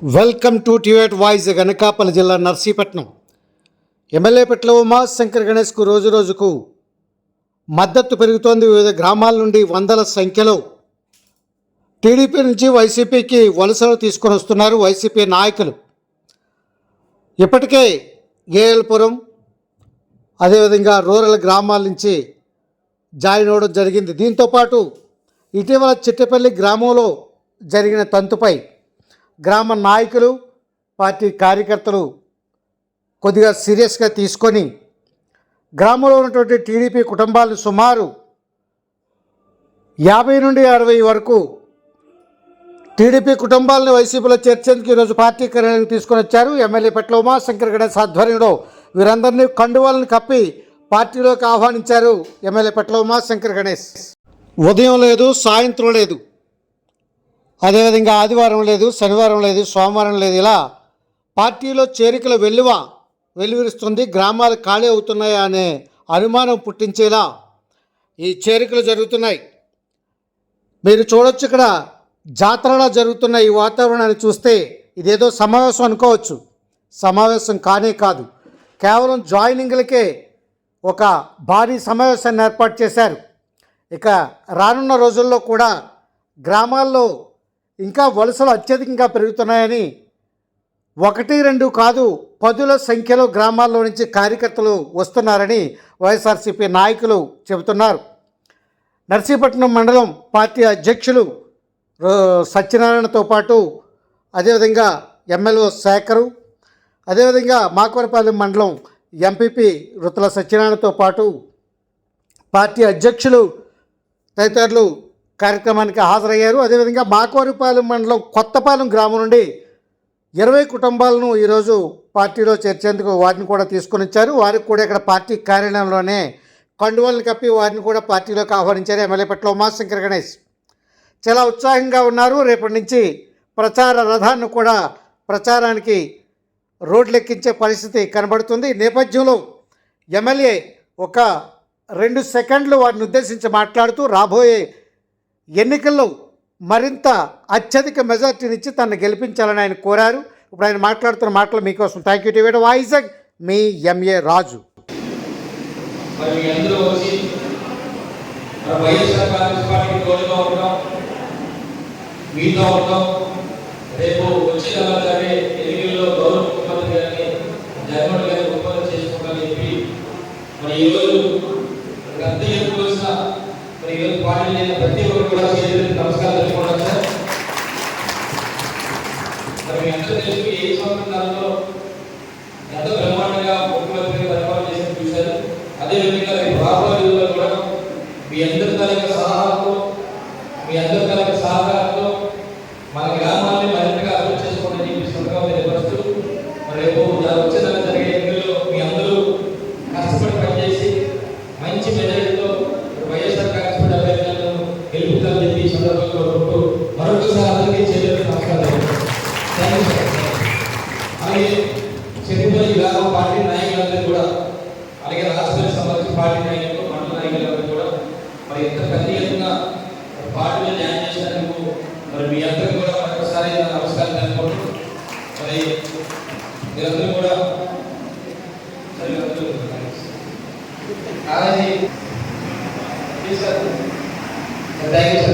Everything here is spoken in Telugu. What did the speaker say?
వెల్కమ్ టు టివేట్ వాయిస్. అనకాపల్లి జిల్లా నర్సీపట్నం ఎమ్మెల్యే పెట్ల ఉమాశంకర్ గణేష్కు రోజుకు మద్దతు పెరుగుతోంది. వివిధ గ్రామాల నుండి వందల సంఖ్యలో టీడీపీ నుంచి వైసీపీకి వలసలు తీసుకొని వస్తున్నారు వైసీపీ నాయకులు. ఇప్పటికే ఏఎల్పురం అదేవిధంగా రూరల్ గ్రామాల నుంచి జాయిన్ అవ్వడం జరిగింది. దీంతోపాటు ఇటీవల చిట్టపల్లి గ్రామంలో జరిగిన తంతుపై గ్రామ నాయకులు పార్టీ కార్యకర్తలు కొద్దిగా సీరియస్గా తీసుకొని గ్రామంలో ఉన్నటువంటి టీడీపీ కుటుంబాలు సుమారు 50 నుండి 60 వరకు టీడీపీ కుటుంబాలను వైసీపీలో చేర్చేందుకు ఈరోజు పార్టీ కార్యాలయానికి తీసుకొని వచ్చారు. ఎమ్మెల్యే పెట్ల ఉమాశంకర్ గణేష్ ఆధ్వర్యంలో వీరందరినీ కండువాలను కప్పి పార్టీలోకి ఆహ్వానించారు ఎమ్మెల్యే పెట్ల ఉమాశంకర్ గణేష్. ఉదయం లేదు, సాయంత్రం లేదు, అదేవిధంగా ఆదివారం లేదు, శనివారం లేదు, సోమవారం లేదు, ఇలా పార్టీలో చేరికల వెలువరిస్తుంది. గ్రామాలు ఖాళీ అవుతున్నాయా అనే అనుమానం పుట్టించేలా ఈ చేరికలు జరుగుతున్నాయి. మీరు చూడొచ్చు, ఇక్కడ జాతరలా జరుగుతున్న ఈ వాతావరణాన్ని చూస్తే ఇదేదో సమావేశం అనుకోవచ్చు. సమావేశం కానే కాదు, కేవలం జాయినింగ్లకే ఒక భారీ సమావేశాన్ని ఏర్పాటు చేశారు. ఇక రానున్న రోజుల్లో కూడా గ్రామాల్లో ఇంకా వలసలు అత్యధికంగా పెరుగుతున్నాయని 1-2 కాదు 10ల సంఖ్యలో గ్రామాల్లో నుంచి కార్యకర్తలు వస్తున్నారని వైఎస్ఆర్సీపీ నాయకులు చెబుతున్నారు. నర్సీపట్నం మండలం పార్టీ అధ్యక్షులు సత్యనారాయణతో పాటు అదేవిధంగా ఎమ్మెల్యే శేఖరు, అదేవిధంగా మాకవరపాలెం మండలం ఎంపీపీ రుతుల సత్యనారాయణతో పాటు పార్టీ అధ్యక్షులు తదితరులు కార్యక్రమానికి హాజరయ్యారు. అదేవిధంగా మాకవరపాలెం మండలం కొత్తపాలెం గ్రామం నుండి 20 కుటుంబాలను ఈరోజు పార్టీలో చేర్చేందుకు వారిని కూడా తీసుకొని వచ్చారు. వారికి కూడా ఇక్కడ పార్టీ కార్యాలయంలోనే కండువాలను కప్పి వారిని కూడా పార్టీలోకి ఆహ్వానించారు ఎమ్మెల్యే పెట్ల ఉమాశంకర్ గణేష్. చాలా ఉత్సాహంగా ఉన్నారు. రేపటి నుంచి ప్రచార రథాన్ని కూడా ప్రచారానికి రోడ్లెక్కించే పరిస్థితి కనబడుతుంది. ఈ నేపథ్యంలో ఎమ్మెల్యే ఒక 2 సెకండ్లు వారిని ఉద్దేశించి మాట్లాడుతూ రాబోయే ఎన్నికల్లో మరింత అత్యధిక మెజార్టీనిచ్చి తనను గెలిపించాలని ఆయన కోరారు. ఇప్పుడు ఆయన మాట్లాడుతున్న మాటలు మీకోసం. థ్యాంక్ యూ టీవీ వాయిస్, మీ ఎంఏ రాజు. ప్రతి ఒక్కరు కూడా నమస్కారం తెలుసుకోవడం సార్. మీ అందరూ తెలుసు, ఏ సంవత్సరాల్లో ఎంత బ్రహ్మాండంగా ముఖ్యమంత్రి పరిపాలన చేసి చూశారు. అదేవిధంగా రాబోయే రోజుల్లో కూడా మీ అందరి తాలూకా సహకారంతో మన గ్రామాన్ని మరింతగా అభివృద్ధి చేసుకోవడం చెప్పి సందర్భంగా తెలియపరుస్తూ రేపు వచ్చేదాకా జరిగే ఎన్నికల్లో మీ అందరూ కష్టపడి పనిచేసి మంచి మెజారిటీతో వైఎస్ఆర్ కాంగ్రెస్ పార్టీ అభ్యర్థులను గెలుపుతారని చెప్పి ఈ సందర్భంగా కోరుకుంటూ మరొకసారి అందరికీ చేతులకు నమస్కారాలు. Thank you sir. అలాగే చెట్టుపల్లి గ్రామ పార్టీ నాయకులందరూ కూడా, అలాగే రాష్ట్రానికి సంబంధించిన పార్టీ నాయకులు, మండల నాయకులందరూ కూడా మరి ఎంత పెద్ద ఎత్తున పార్టీలో జాయిన్ చేసినందుకు మరి మీ అందరికీ కూడా మరొకసారి నమస్కారం తెలుపుకుంటూ మరి మీరందరూ కూడా అలాగే థ్యాంక్ యూ.